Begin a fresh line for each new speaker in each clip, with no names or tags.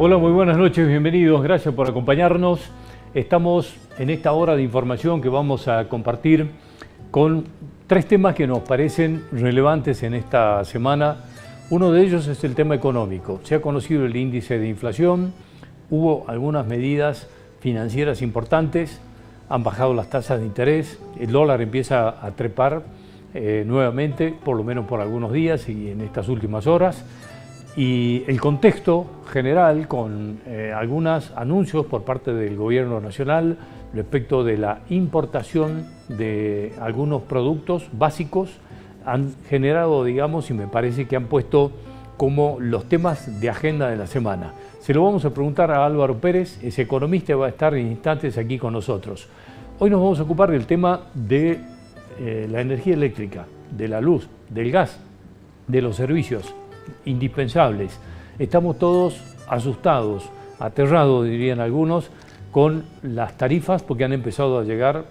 Hola, muy buenas noches, bienvenidos, gracias por acompañarnos. Estamos en esta hora de información que vamos a compartir con tres temas que nos parecen relevantes en esta semana. Uno de ellos es el tema económico. Se ha conocido el índice de inflación, hubo algunas medidas financieras importantes, han bajado las tasas de interés, el dólar empieza a trepar nuevamente, por lo menos por algunos días y en estas últimas horas. Y el contexto general con algunos anuncios por parte del gobierno nacional respecto de la importación de algunos productos básicos han generado, digamos, y me parece que han puesto como los temas de agenda de la semana. Se lo vamos a preguntar a Álvaro Pérez, es economista y va a estar en instantes aquí con nosotros. Hoy nos vamos a ocupar del tema de la energía eléctrica, de la luz, del gas, de los servicios indispensables. Estamos todos asustados, aterrados dirían algunos, con las tarifas porque han empezado a llegar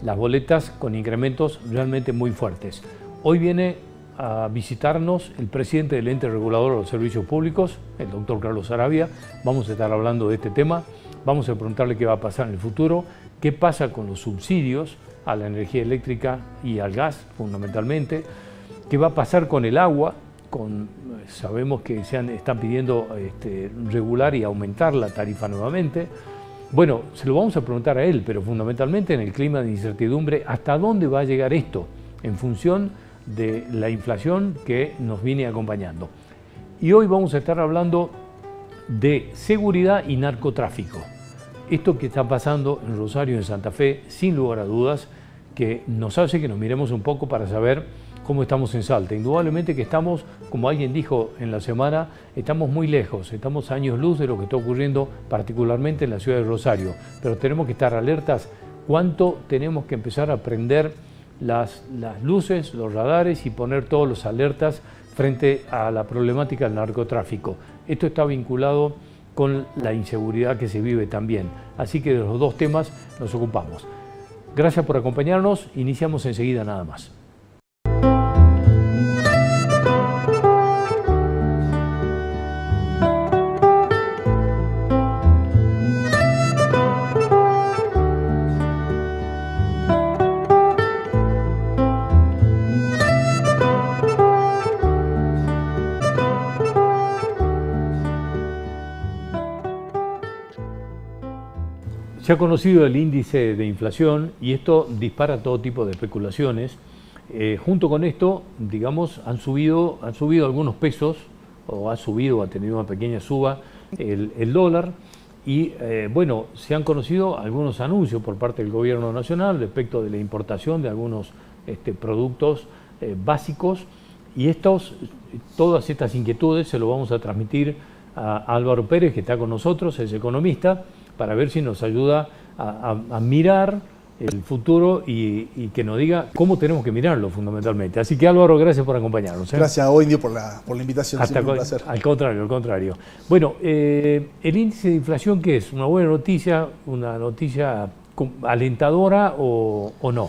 las boletas con incrementos realmente muy fuertes. Hoy viene a visitarnos el presidente del ente regulador de los servicios públicos, el doctor Carlos Saravia. Vamos a estar hablando de este tema, vamos a preguntarle qué va a pasar en el futuro, qué pasa con los subsidios a la energía eléctrica y al gas fundamentalmente, qué va a pasar con el agua. Sabemos que están pidiendo regular y aumentar la tarifa nuevamente. Bueno, se lo vamos a preguntar a él, pero fundamentalmente en el clima de incertidumbre, ¿hasta dónde va a llegar esto en función de la inflación que nos viene acompañando? Y hoy vamos a estar hablando de seguridad y narcotráfico. Esto que está pasando en Rosario y en Santa Fe, sin lugar a dudas, que nos hace que nos miremos un poco para saber cómo estamos en Salta. Indudablemente que estamos, como alguien dijo en la semana, estamos muy lejos, estamos años luz de lo que está ocurriendo particularmente en la ciudad de Rosario, pero tenemos que estar alertas cuánto tenemos que empezar a prender las luces, los radares y poner todos los alertas frente a la problemática del narcotráfico. Esto está vinculado con la inseguridad que se vive también, así que de los dos temas nos ocupamos. Gracias por acompañarnos, iniciamos enseguida nada más. Se ha conocido el índice de inflación y esto dispara todo tipo de especulaciones. Junto con esto, digamos, han subido algunos pesos, o ha tenido una pequeña suba el dólar. Y bueno, se han conocido algunos anuncios por parte del gobierno nacional respecto de la importación de algunos productos básicos. Y todas estas inquietudes se lo vamos a transmitir a Álvaro Pérez, que está con nosotros, es economista, para ver si nos ayuda a mirar el futuro y que nos diga cómo tenemos que mirarlo fundamentalmente. Así que Álvaro, gracias por acompañarnos.
Gracias a Indio por la invitación, siempre un placer.
Al contrario. Bueno, el índice de inflación, ¿qué es? ¿Una buena noticia, una noticia alentadora o no?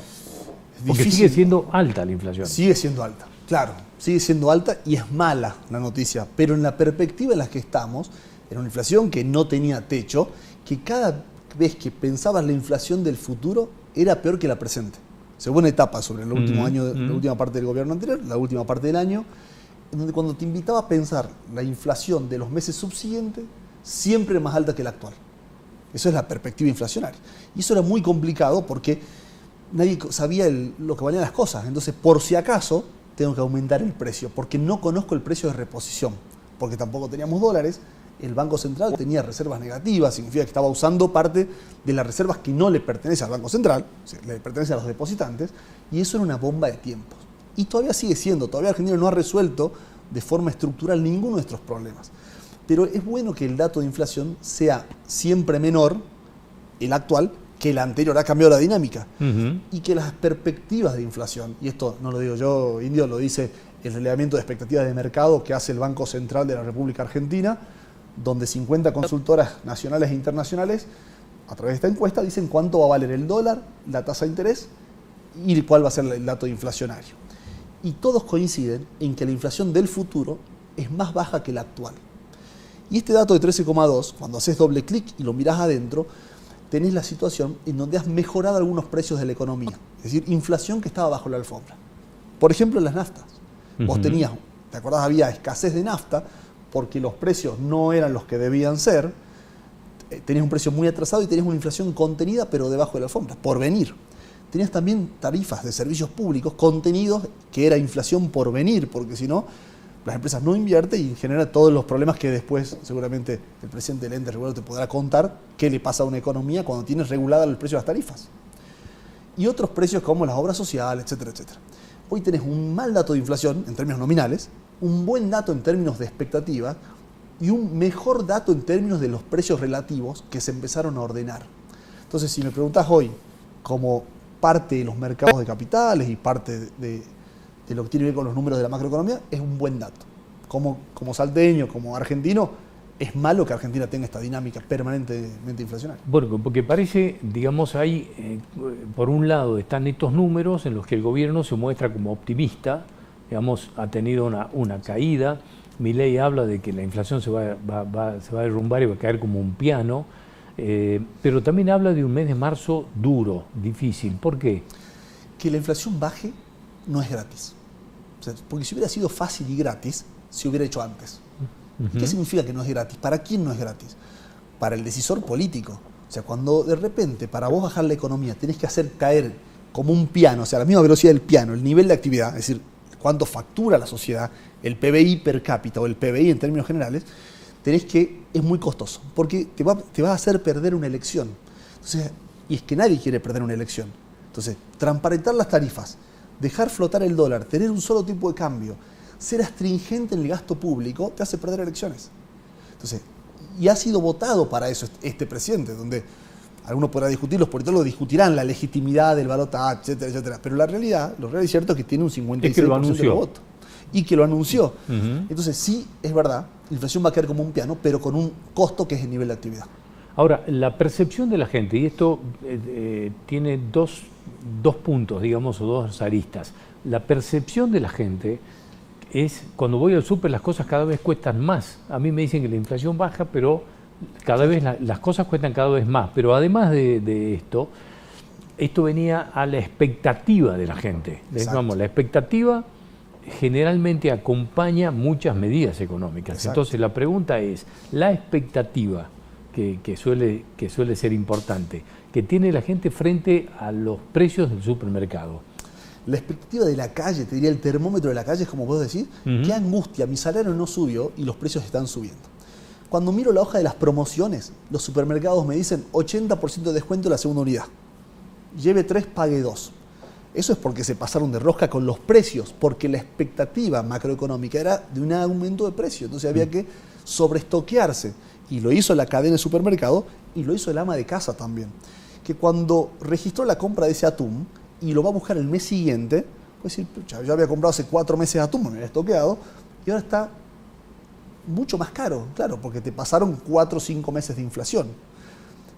Porque sigue siendo alta la inflación.
Sigue siendo alta, claro, sigue siendo alta y es mala la noticia, pero en la perspectiva en la que estamos, era una inflación que no tenía techo, que cada vez que pensabas la inflación del futuro era peor que la presente. Según etapa sobre el último año, la última parte del gobierno anterior, la última parte del año, en donde cuando te invitaba a pensar la inflación de los meses subsiguientes, siempre más alta que la actual. Eso es la perspectiva inflacionaria. Y eso era muy complicado porque nadie sabía lo que valían las cosas. Entonces, por si acaso, tengo que aumentar el precio, porque no conozco el precio de reposición, porque tampoco teníamos dólares. El Banco Central tenía reservas negativas, significa que estaba usando parte de las reservas que no le pertenece al Banco Central, o sea, le pertenece a los depositantes, y eso era una bomba de tiempos. Y todavía sigue siendo, todavía Argentina no ha resuelto de forma estructural ninguno de nuestros problemas. Pero es bueno que el dato de inflación sea siempre menor, el actual, que el anterior. Ha cambiado la dinámica. Y que las perspectivas de inflación, y esto no lo digo yo, Indio, lo dice el relevamiento de expectativas de mercado que hace el Banco Central de la República Argentina, donde 50 consultoras nacionales e internacionales, a través de esta encuesta, dicen cuánto va a valer el dólar, la tasa de interés y cuál va a ser el dato inflacionario. Y todos coinciden en que la inflación del futuro es más baja que la actual. Y este dato de 13,2, cuando haces doble clic y lo mirás adentro, tenés la situación en donde has mejorado algunos precios de la economía. Es decir, inflación que estaba bajo la alfombra. Por ejemplo, en las naftas. Vos tenías, ¿te acordás? Había escasez de nafta porque los precios no eran los que debían ser. Tenías un precio muy atrasado y tenías una inflación contenida pero debajo de la alfombra, por venir. Tenías también tarifas de servicios públicos contenidos que era inflación por venir, porque si no, las empresas no invierten y genera todos los problemas que después seguramente el presidente del ente regulador te podrá contar qué le pasa a una economía cuando tienes regulada el precio de las tarifas. Y otros precios como las obras sociales, etcétera, etcétera. Hoy tenés un mal dato de inflación en términos nominales, un buen dato en términos de expectativa y un mejor dato en términos de los precios relativos que se empezaron a ordenar. Entonces, si me preguntás hoy, como parte de los mercados de capitales y parte de lo que tiene que ver con los números de la macroeconomía, es un buen dato. Como salteño, como argentino, es malo que Argentina tenga esta dinámica permanentemente inflacionaria.
Bueno, porque parece, digamos, ahí, por un lado están estos números en los que el gobierno se muestra como optimista, digamos, ha tenido una caída. Milei habla de que la inflación se va a derrumbar y va a caer como un piano, pero también habla de un mes de marzo duro, difícil. ¿Por qué?
Que la inflación baje no es gratis. O sea, porque si hubiera sido fácil y gratis, se hubiera hecho antes. ¿Qué significa que no es gratis? ¿Para quién no es gratis? Para el decisor político. O sea, cuando de repente para vos bajar la economía tenés que hacer caer como un piano, o sea, a la misma velocidad del piano, el nivel de actividad, es decir, cuánto factura la sociedad, el PBI per cápita o el PBI en términos generales, es muy costoso, porque te va a hacer perder una elección. Entonces, y es que nadie quiere perder una elección. Entonces, transparentar las tarifas, dejar flotar el dólar, tener un solo tipo de cambio, ser astringente en el gasto público, te hace perder elecciones. Entonces, y ha sido votado para eso este presidente, donde algunos podrán discutir, los politólogos discutirán la legitimidad del balotaje, etcétera, etcétera. Pero la realidad, lo real y cierto es que tiene un 56% de voto. Y que lo anunció. Entonces, sí, es verdad, la inflación va a caer como un piano, pero con un costo que es el nivel de actividad.
Ahora, la percepción de la gente, y esto tiene dos puntos, digamos, o dos aristas. La percepción de la gente es, cuando voy al súper, las cosas cada vez cuestan más. A mí me dicen que la inflación baja, pero cada vez las cosas cuestan cada vez más. Pero además de esto venía a la expectativa de la gente. Vamos, la expectativa generalmente acompaña muchas medidas económicas. Exacto. Entonces la pregunta es, la expectativa que suele ser importante, que tiene la gente frente a los precios del supermercado.
La expectativa de la calle, te diría el termómetro de la calle, es como vos decís, qué angustia, mi salario no subió y los precios están subiendo. Cuando miro la hoja de las promociones, los supermercados me dicen 80% de descuento en la segunda unidad. Lleve 3, pague 2. Eso es porque se pasaron de rosca con los precios, porque la expectativa macroeconómica era de un aumento de precio. Entonces había que sobreestoquearse. Y lo hizo la cadena de supermercado y lo hizo el ama de casa también. Que cuando registró la compra de ese atún y lo va a buscar el mes siguiente, puede decir, yo había comprado hace 4 meses atún, me había estoqueado, y ahora está mucho más caro, claro, porque te pasaron 4 o 5 meses de inflación.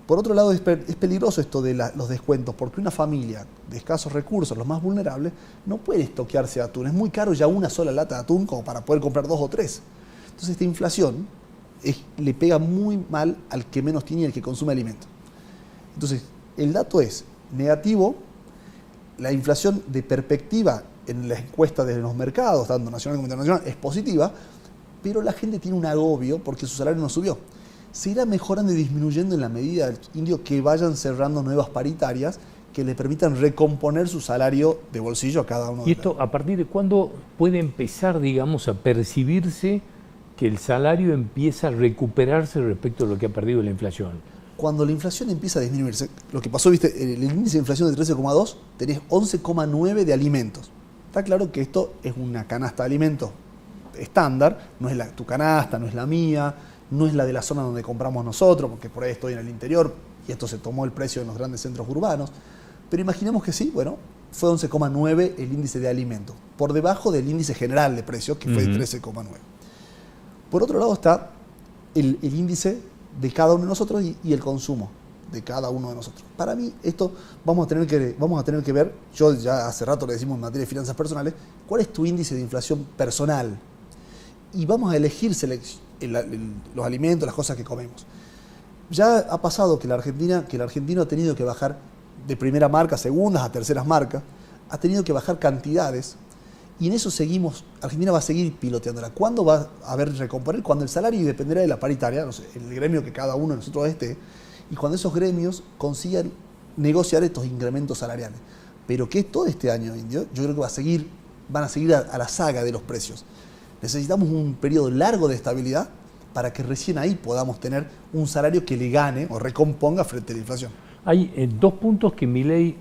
Por otro lado, es peligroso esto de los descuentos, porque una familia de escasos recursos, los más vulnerables, no puede estoquearse de atún. Es muy caro ya una sola lata de atún como para poder comprar 2 o 3. Entonces esta inflación le pega muy mal al que menos tiene y al que consume alimento. Entonces, el dato es negativo, la inflación de perspectiva en las encuestas de los mercados, tanto nacional como internacional, es positiva, pero la gente tiene un agobio porque su salario no subió. Se irá mejorando y disminuyendo en la medida del indio que vayan cerrando nuevas paritarias que le permitan recomponer su salario de bolsillo a cada uno. ¿Y
esto a partir de cuándo puede empezar, digamos, a percibirse que el salario empieza a recuperarse respecto a lo que ha perdido la inflación?
Cuando la inflación empieza a disminuirse, lo que pasó, viste, el índice de inflación de 13,2, tenés 11,9 de alimentos. Está claro que esto es una canasta de alimentos estándar, no es tu canasta, no es la mía, no es la de la zona donde compramos nosotros, porque por ahí estoy en el interior y esto se tomó el precio en los grandes centros urbanos. Pero imaginemos que sí, bueno, fue 11,9 el índice de alimentos, por debajo del índice general de precios, que fue 13,9. Por otro lado está el índice de cada uno de nosotros y el consumo de cada uno de nosotros. Para mí, esto vamos a tener que ver, yo ya hace rato le decimos en materia de finanzas personales, cuál es tu índice de inflación personal. y vamos a elegir los alimentos, las cosas que comemos. Ya ha pasado que el argentino ha tenido que bajar de primera marca a segundas, a terceras marcas, ha tenido que bajar cantidades, y en eso seguimos. Argentina va a seguir piloteándola. ¿Cuándo va a haber recomponer? Cuando el salario dependerá de la paritaria, no sé, el gremio que cada uno de nosotros esté, y cuando esos gremios consigan negociar estos incrementos salariales. Pero que todo este año, Indio, yo creo que van a seguir a la saga de los precios. Necesitamos un periodo largo de estabilidad para que recién ahí podamos tener un salario que le gane o recomponga frente a la inflación.
Hay dos puntos que Milei,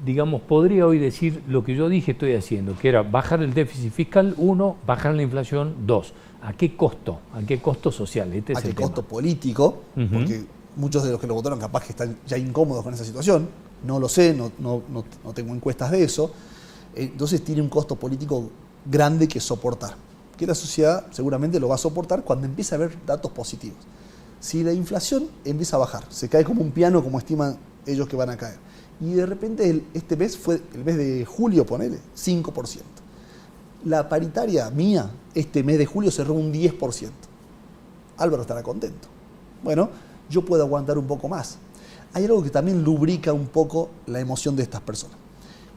digamos, podría hoy decir lo que yo dije estoy haciendo, que era bajar el déficit fiscal, 1, bajar la inflación, 2. ¿A qué costo? ¿A qué costo social? Este es
¿A qué
el
costo
tema
político? Porque muchos de los que lo votaron capaz que están ya incómodos con esa situación. No lo sé, no tengo encuestas de eso. Entonces tiene un costo político grande que soportar, que la sociedad seguramente lo va a soportar cuando empiece a haber datos positivos. Si la inflación empieza a bajar, se cae como un piano, como estiman ellos que van a caer, y de repente este mes fue, el mes de julio, ponele, 5%. La paritaria mía, este mes de julio cerró un 10%. Álvaro estará contento. Bueno, yo puedo aguantar un poco más. Hay algo que también lubrica un poco la emoción de estas personas.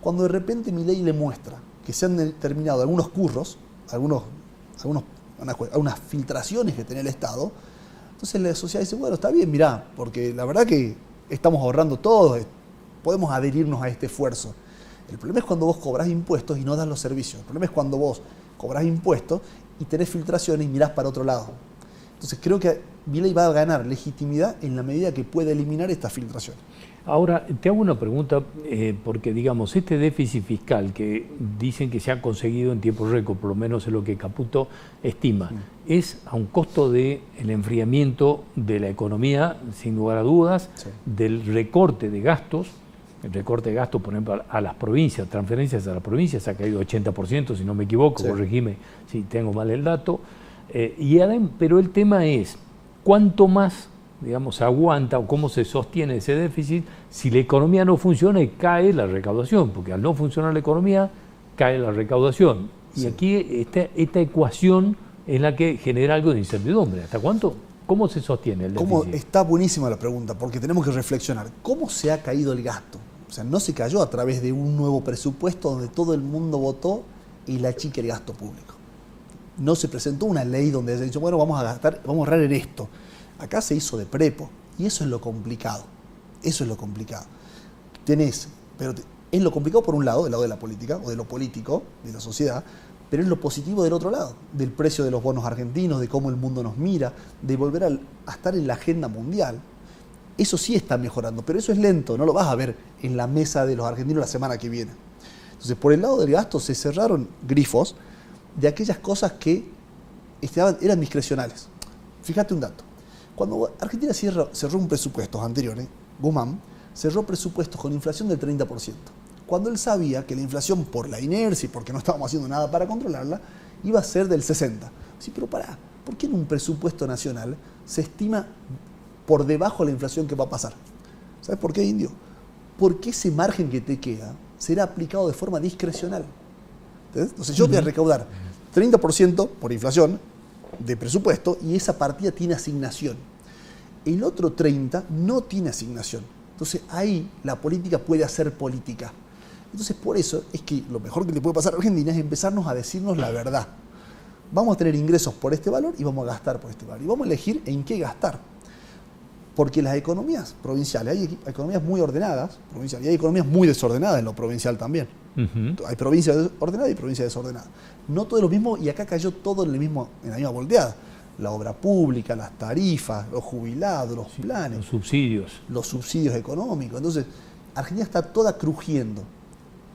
Cuando de repente Milei le muestra que se han terminado algunos curros, algunas filtraciones que tenía el Estado, entonces la sociedad dice, bueno, está bien, mirá, porque la verdad que estamos ahorrando todos, podemos adherirnos a este esfuerzo. El problema es cuando vos cobrás impuestos y no das los servicios. El problema es cuando vos cobrás impuestos y tenés filtraciones y mirás para otro lado. Entonces creo que Milei va a ganar legitimidad en la medida que pueda eliminar estas filtraciones.
Ahora, te hago una pregunta, porque digamos, este déficit fiscal que dicen que se ha conseguido en tiempo récord, por lo menos es lo que Caputo estima, es a un costo del enfriamiento de la economía, sin lugar a dudas, del recorte de gastos. El recorte de gastos, por ejemplo, a las provincias, transferencias a las provincias, ha caído 80%, si no me equivoco, corregime si tengo mal el dato. Pero el tema es, ¿cuánto más, digamos, aguanta o cómo se sostiene ese déficit si la economía no funciona y cae la recaudación? Porque al no funcionar la economía, cae la recaudación. Y aquí esta ecuación es la que genera algo de incertidumbre. ¿Hasta cuánto? ¿Cómo se sostiene el déficit?
Está buenísima la pregunta, porque tenemos que reflexionar. ¿Cómo se ha caído el gasto? O sea, no se cayó a través de un nuevo presupuesto donde todo el mundo votó y la chica el gasto público. No se presentó una ley donde se ha dicho, bueno, vamos a ahorrar en esto. Acá se hizo de prepo, y eso es lo complicado. Eso es lo complicado. Es lo complicado por un lado, del lado de la política, o de lo político, de la sociedad, pero es lo positivo del otro lado, del precio de los bonos argentinos, de cómo el mundo nos mira, de volver a estar en la agenda mundial. Eso sí está mejorando, pero eso es lento, no lo vas a ver en la mesa de los argentinos la semana que viene. Entonces, por el lado del gasto se cerraron grifos de aquellas cosas que eran discrecionales. Fíjate un dato. Cuando Argentina cerró un presupuesto anterior, Guzmán cerró presupuestos con inflación del 30%. Cuando él sabía que la inflación, por la inercia y porque no estábamos haciendo nada para controlarla, iba a ser del 60%. Sí, pero pará, ¿por qué en un presupuesto nacional se estima por debajo la inflación que va a pasar? ¿Sabes por qué, Indio? Porque ese margen que te queda será aplicado de forma discrecional. ¿Entendés? Entonces yo voy a recaudar 30% por inflación de presupuesto y esa partida tiene asignación. El otro 30% no tiene asignación. Entonces ahí la política puede hacer política. Entonces por eso es que lo mejor que le puede pasar a Argentina es empezarnos a decirnos la verdad. Vamos a tener ingresos por este valor y vamos a gastar por este valor. Y vamos a elegir en qué gastar. Porque las economías provinciales, hay economías muy ordenadas, y hay economías muy desordenadas en lo provincial también. Hay provincias ordenadas y provincias desordenadas. No todo es lo mismo y acá cayó todo en la misma volteada. La obra pública, las tarifas, los jubilados, los planes. Los subsidios económicos. Entonces, Argentina está toda crujiendo,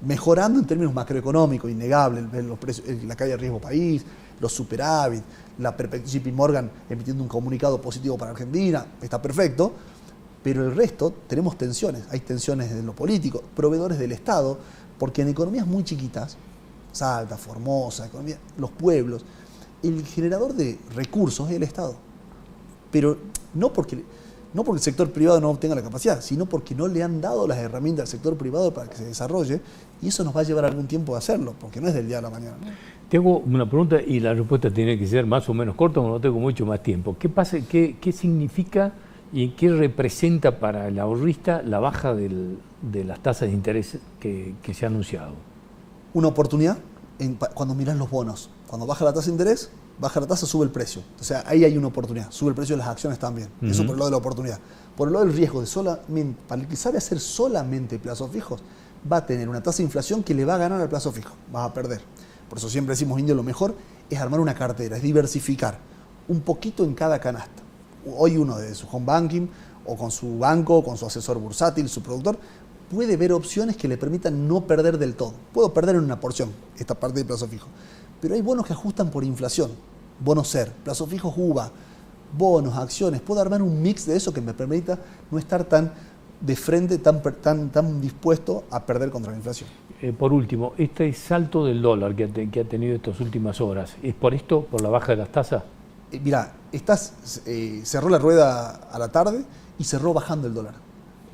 mejorando en términos macroeconómicos, innegable, los precios, la caída de riesgo país, los superávit, la JP Morgan emitiendo un comunicado positivo para Argentina, está perfecto, pero el resto tenemos tensiones, hay tensiones en lo político, proveedores del Estado, porque en economías muy chiquitas, Salta, Formosa, los pueblos, el generador de recursos es el Estado, pero no No porque el sector privado no tenga la capacidad, sino porque no le han dado las herramientas al sector privado para que se desarrolle, y eso nos va a llevar algún tiempo a hacerlo, porque no es del día a la mañana, ¿no?
Tengo una pregunta y la respuesta tiene que ser más o menos corta, porque no tengo mucho más tiempo. ¿Qué pasa, qué significa y qué representa para el ahorrista la baja de las tasas de interés que se ha anunciado?
Una oportunidad cuando miras los bonos. Cuando baja la tasa de interés, baja la tasa, sube el precio. O sea, ahí hay una oportunidad. Sube el precio de las acciones también. Eso por el lado de la oportunidad. Por el lado del riesgo, para el que sabe hacer solamente plazos fijos, va a tener una tasa de inflación que le va a ganar al plazo fijo. Vas a perder. Por eso siempre decimos, Indio, lo mejor es armar una cartera, es diversificar un poquito en cada canasta. Hoy uno de su home banking, o con su banco, o con su asesor bursátil, su productor, puede ver opciones que le permitan no perder del todo. Puedo perder en una porción, esta parte del plazo fijo. Pero hay bonos que ajustan por inflación. Bonos SER, plazo fijos UVA, bonos, acciones. Puedo armar un mix de eso que me permita no estar tan de frente, tan dispuesto a perder contra la inflación.
Por último, este salto del dólar que ha tenido estas últimas horas, ¿es por esto, por la baja de las tasas?
Mirá, cerró la rueda a la tarde y cerró bajando el dólar.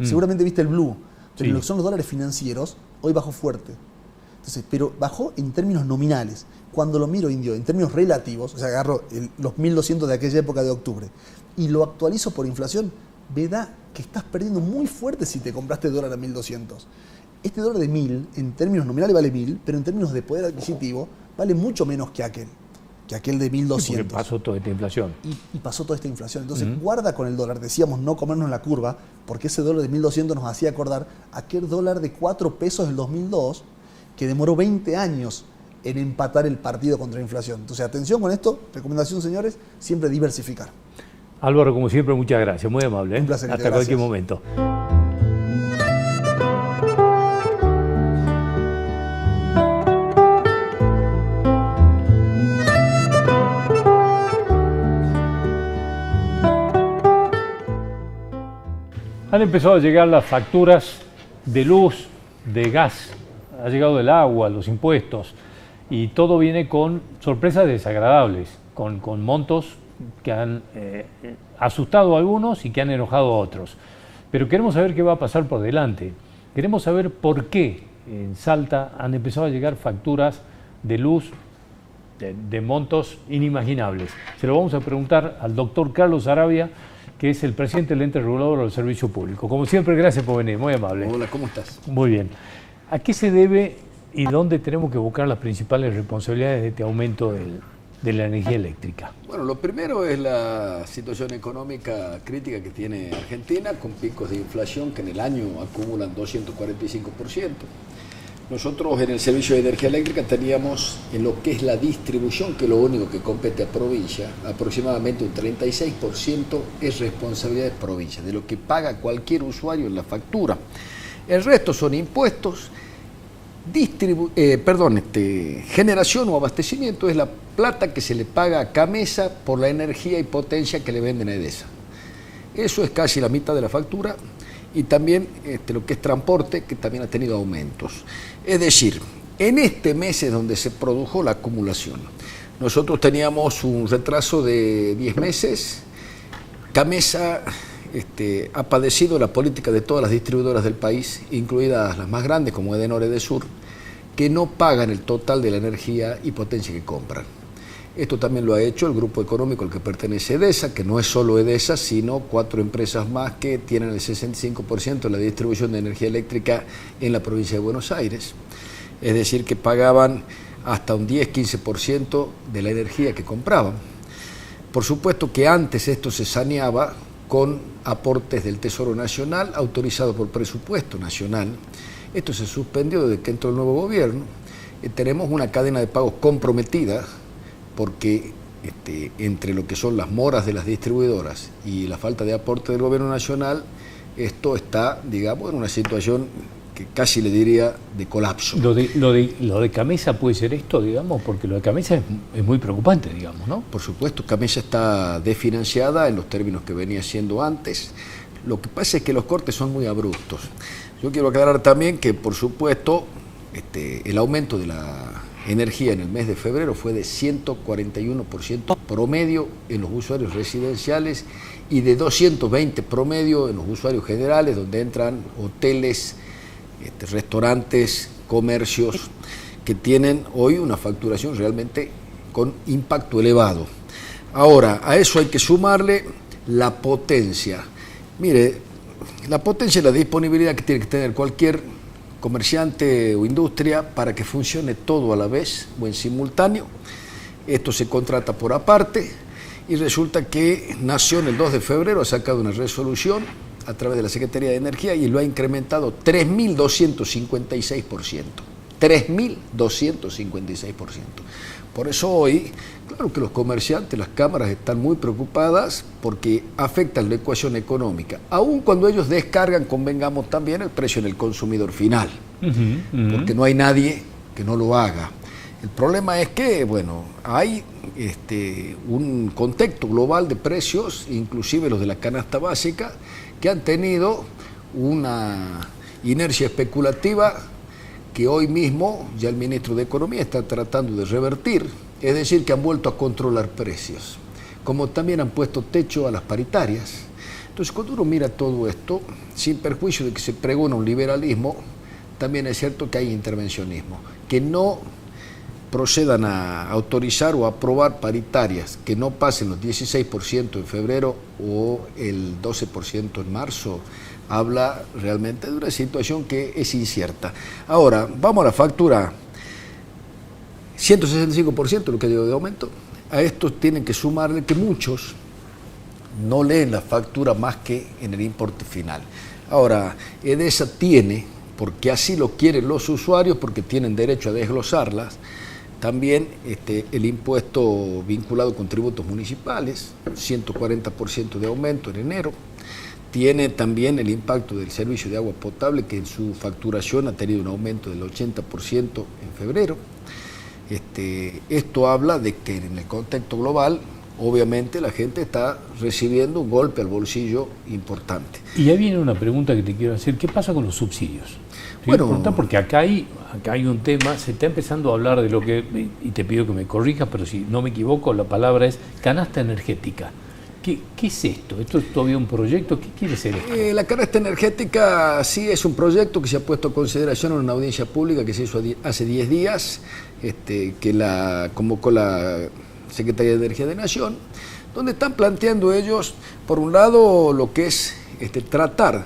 Seguramente viste el blue, pero
sí.
Lo que son los dólares financieros, hoy bajó fuerte. Entonces, pero bajó en términos nominales. Cuando lo miro, Indio, en términos relativos, o sea, agarro los 1.200 de aquella época de octubre y lo actualizo por inflación, me da que estás perdiendo muy fuerte si te compraste dólar a 1.200. Este dólar de 1.000, en términos nominales vale 1.000, pero en términos de poder adquisitivo vale mucho menos que aquel de 1.200.
Sí, porque pasó toda esta inflación.
Y pasó toda esta inflación. Entonces, guarda con el dólar. Decíamos no comernos la curva, porque ese dólar de 1.200 nos hacía acordar aquel dólar de 4 pesos del 2002, que demoró 20 años en empatar el partido contra la inflación. Entonces, atención con esto. Recomendación, señores, siempre diversificar.
Álvaro, como siempre, muchas gracias. Muy amable.
Un placer.
Hasta cualquier momento. Han empezado a llegar las facturas de luz, de gas, ha llegado el agua, los impuestos, y todo viene con sorpresas desagradables, con montos que han asustado a algunos y que han enojado a otros. Pero queremos saber qué va a pasar por delante. Queremos saber por qué en Salta han empezado a llegar facturas de luz de montos inimaginables. Se lo vamos a preguntar al doctor Carlos Arabia, que es el presidente del ente regulador del servicio público. Como siempre, gracias por venir, muy amable.
Hola, ¿cómo estás?
Muy bien. ¿A qué se debe y dónde tenemos que buscar las principales responsabilidades de este aumento de la energía eléctrica?
Bueno, lo primero es la situación económica crítica que tiene Argentina, con picos de inflación que en el año acumulan 245%. Nosotros en el servicio de energía eléctrica teníamos en lo que es la distribución, que es lo único que compete a provincia, aproximadamente un 36% es responsabilidad de provincia, de lo que paga cualquier usuario en la factura. El resto son impuestos, generación o abastecimiento es la plata que se le paga a Camesa por la energía y potencia que le venden a Edesa. Eso es casi la mitad de la factura. Y también lo que es transporte, que también ha tenido aumentos. Es decir, en este mes es donde se produjo la acumulación. Nosotros teníamos un retraso de 10 meses. Camesa ha padecido la política de todas las distribuidoras del país, incluidas las más grandes como Edenor, Edesur, que no pagan el total de la energía y potencia que compran. Esto también lo ha hecho el grupo económico al que pertenece Edesa, que no es solo Edesa, sino 4 empresas más que tienen el 65% de la distribución de energía eléctrica en la provincia de Buenos Aires. Es decir, que pagaban hasta un 10-15% de la energía que compraban. Por supuesto que antes esto se saneaba con aportes del Tesoro Nacional, autorizado por presupuesto nacional. Esto se suspendió desde que entró el nuevo gobierno. Tenemos una cadena de pagos comprometida, porque entre lo que son las moras de las distribuidoras y la falta de aporte del gobierno nacional, esto está, digamos, en una situación que casi le diría de colapso.
Lo de Camesa puede ser esto, digamos, porque lo de Camesa es muy preocupante, digamos, ¿no?
Por supuesto, Camesa está desfinanciada en los términos que venía siendo antes. Lo que pasa es que los cortes son muy abruptos. Yo quiero aclarar también que, por supuesto, el aumento de la energía en el mes de febrero fue de 141% promedio en los usuarios residenciales y de 220 promedio en los usuarios generales, donde entran hoteles, restaurantes, comercios, que tienen hoy una facturación realmente con impacto elevado. Ahora, a eso hay que sumarle la potencia. Mire, la potencia es la disponibilidad que tiene que tener cualquier comerciante o industria para que funcione todo a la vez o en simultáneo. Esto se contrata por aparte y resulta que Nación el 2 de febrero ha sacado una resolución a través de la Secretaría de Energía y lo ha incrementado 3.256%. 3.256%. Por eso hoy, claro que los comerciantes, las cámaras están muy preocupadas porque afectan la ecuación económica, aun cuando ellos descargan, convengamos también, el precio en el consumidor final, porque no hay nadie que no lo haga. El problema es que, bueno, hay un contexto global de precios, inclusive los de la canasta básica, que han tenido una inercia especulativa que hoy mismo ya el ministro de Economía está tratando de revertir, es decir, que han vuelto a controlar precios, como también han puesto techo a las paritarias. Entonces, cuando uno mira todo esto, sin perjuicio de que se pregona un liberalismo, también es cierto que hay intervencionismo, que no procedan a autorizar o aprobar paritarias que no pasen los 16% en febrero o el 12% en marzo, habla realmente de una situación que es incierta. Ahora, vamos a la factura, 165% lo que digo de aumento. A esto tienen que sumarle que muchos no leen la factura más que en el importe final. Ahora, Edesa tiene, porque así lo quieren los usuarios, porque tienen derecho a desglosarlas, también el impuesto vinculado con tributos municipales, 140% de aumento en enero. Tiene también el impacto del servicio de agua potable, que en su facturación ha tenido un aumento del 80% en febrero. Esto habla de que en el contexto global, obviamente, la gente está recibiendo un golpe al bolsillo importante.
Y ahí viene una pregunta que te quiero hacer. ¿Qué pasa con los subsidios?
Bueno,
porque acá hay un tema, se está empezando a hablar de lo que, y te pido que me corrijas, pero si no me equivoco, la palabra es canasta energética. ¿Qué es esto? ¿Esto es todavía un proyecto? ¿Qué quiere ser esto?
La canasta energética sí es un proyecto que se ha puesto a consideración en una audiencia pública que se hizo hace 10 días, que la convocó la Secretaría de Energía de Nación, donde están planteando ellos, por un lado, lo que es tratar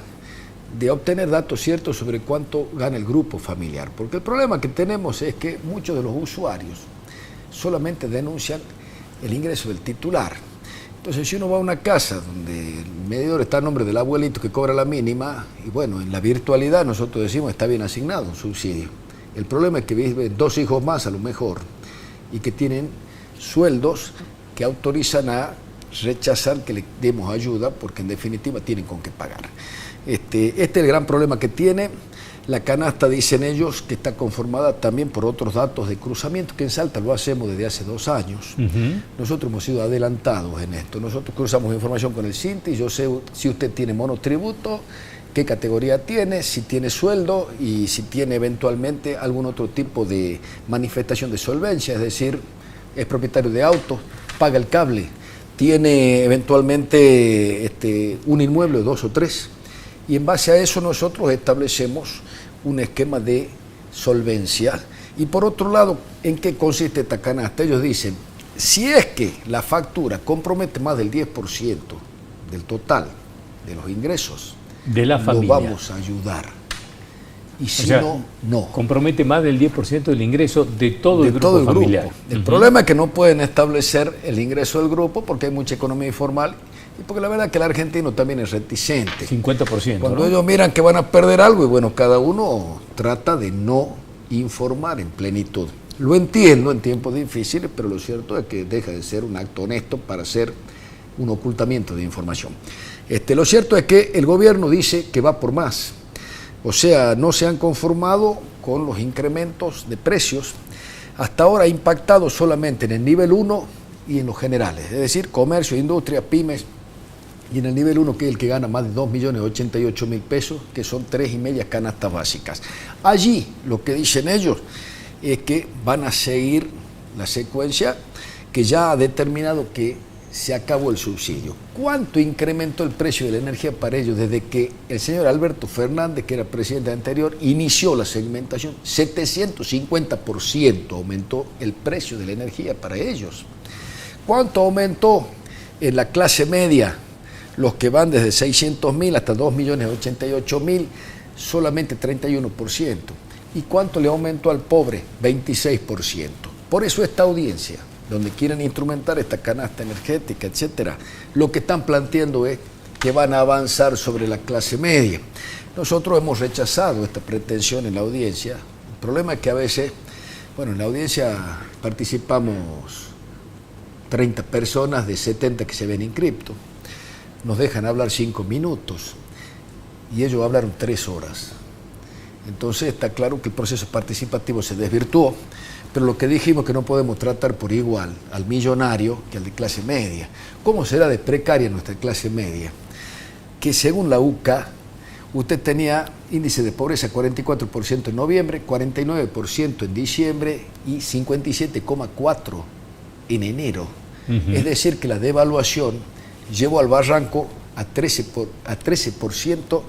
de obtener datos ciertos sobre cuánto gana el grupo familiar. Porque el problema que tenemos es que muchos de los usuarios solamente denuncian el ingreso del titular. Entonces, si uno va a una casa donde el medidor está a nombre del abuelito que cobra la mínima, y bueno, en la virtualidad nosotros decimos está bien asignado un subsidio. El problema es que viven 2 hijos más a lo mejor y que tienen sueldos que autorizan a rechazar que le demos ayuda porque en definitiva tienen con qué pagar. Este es el gran problema que tiene. La canasta, dicen ellos, que está conformada también por otros datos de cruzamiento, que en Salta lo hacemos desde hace 2 años. Nosotros hemos sido adelantados en esto. Nosotros cruzamos información con el CINTI, yo sé si usted tiene monotributo, qué categoría tiene, si tiene sueldo y si tiene eventualmente algún otro tipo de manifestación de solvencia, es decir, es propietario de autos, paga el cable, tiene eventualmente un inmueble, 2 o 3, y en base a eso nosotros establecemos un esquema de solvencia. Y por otro lado, ¿en qué consiste esta canasta? Ellos dicen, si es que la factura compromete más del 10% del total de los ingresos,
de la familia,
lo vamos a ayudar. Y si no.
Compromete más del 10% del ingreso de todo el grupo familiar.
El problema es que no pueden establecer el ingreso del grupo porque hay mucha economía informal y porque la verdad es que el argentino también es reticente.
50%.
Cuando ellos miran que van a perder algo, y bueno, cada uno trata de no informar en plenitud. Lo entiendo en tiempos difíciles, pero lo cierto es que deja de ser un acto honesto para hacer un ocultamiento de información. Lo cierto es que el gobierno dice que va por más. O sea, no se han conformado con los incrementos de precios. Hasta ahora ha impactado solamente en el nivel 1 y en los generales, es decir, comercio, industria, pymes, y en el nivel 1, que es el que gana más de 2.088.000 pesos, que son 3,5 canastas básicas. Allí, lo que dicen ellos es que van a seguir la secuencia que ya ha determinado que se acabó el subsidio. ¿Cuánto incrementó el precio de la energía para ellos desde que el señor Alberto Fernández, que era presidente anterior, inició la segmentación? 750% aumentó el precio de la energía para ellos. ¿Cuánto aumentó en la clase media? Los que van desde 600.000 hasta 2.088.000, solamente 31%. ¿Y cuánto le aumentó al pobre? 26%. Por eso esta audiencia, donde quieren instrumentar esta canasta energética, etcétera, lo que están planteando es que van a avanzar sobre la clase media. Nosotros hemos rechazado esta pretensión en la audiencia. El problema es que a veces, bueno, en la audiencia participamos 30 personas de 70 que se ven inscriptos. Nos dejan hablar 5 minutos y ellos hablaron 3 horas. Entonces está claro que el proceso participativo se desvirtuó. Pero lo que dijimos que no podemos tratar por igual al millonario que al de clase media. ¿Cómo será de precaria nuestra clase media? Que según la UCA, usted tenía índice de pobreza 44% en noviembre, 49% en diciembre y 57,4% en enero. Es decir, que la devaluación llevó al barranco a 13%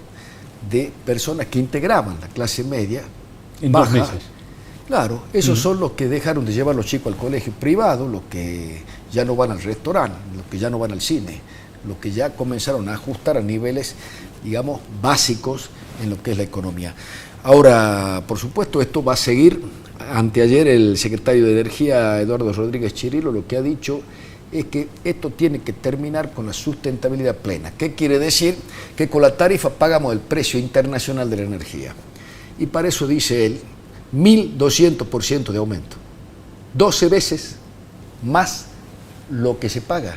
de personas que integraban la clase media
en
baja.
2 meses.
Claro, esos son los que dejaron de llevar a los chicos al colegio privado, los que ya no van al restaurante, los que ya no van al cine, los que ya comenzaron a ajustar a niveles, digamos, básicos en lo que es la economía. Ahora, por supuesto, esto va a seguir. Anteayer el secretario de Energía, Eduardo Rodríguez Chirilo, lo que ha dicho es que esto tiene que terminar con la sustentabilidad plena. ¿Qué quiere decir? Que con la tarifa pagamos el precio internacional de la energía. Y para eso dice él, 1.200% de aumento, 12 veces más lo que se paga.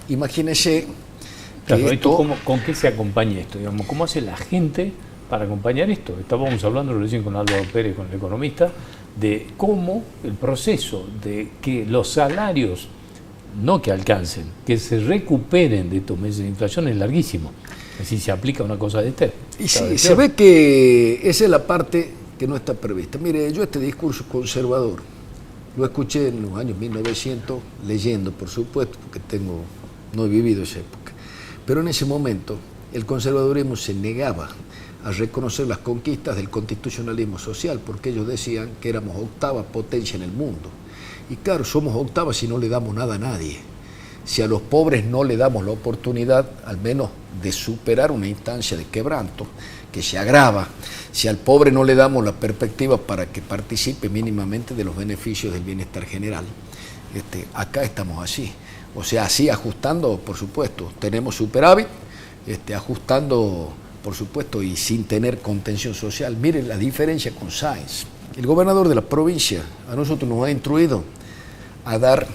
Imagínese
Claro,
que
esto, ¿con qué se acompaña esto? Digamos, ¿cómo hace la gente para acompañar esto? Estábamos hablando recién con Álvaro Pérez, con el economista, de cómo el proceso de que los salarios, no que alcancen, que se recuperen de estos meses de inflación es larguísimo. Así se aplica una cosa de este.
Y sí, se ve que esa es la parte que no está prevista. Mire, yo este discurso conservador lo escuché en los años 1900, leyendo, por supuesto, porque no he vivido esa época. Pero en ese momento el conservadurismo se negaba a reconocer las conquistas del constitucionalismo social, porque ellos decían que éramos 8ª potencia en el mundo. Y claro, somos 8ª si no le damos nada a nadie. Si a los pobres no le damos la oportunidad, al menos, de superar una instancia de quebranto que se agrava, si al pobre no le damos la perspectiva para que participe mínimamente de los beneficios del bienestar general, acá estamos así. O sea, así ajustando, por supuesto, tenemos superávit, ajustando, por supuesto, y sin tener contención social. Miren la diferencia con Sáenz. El gobernador de la provincia a nosotros nos ha instruido a dar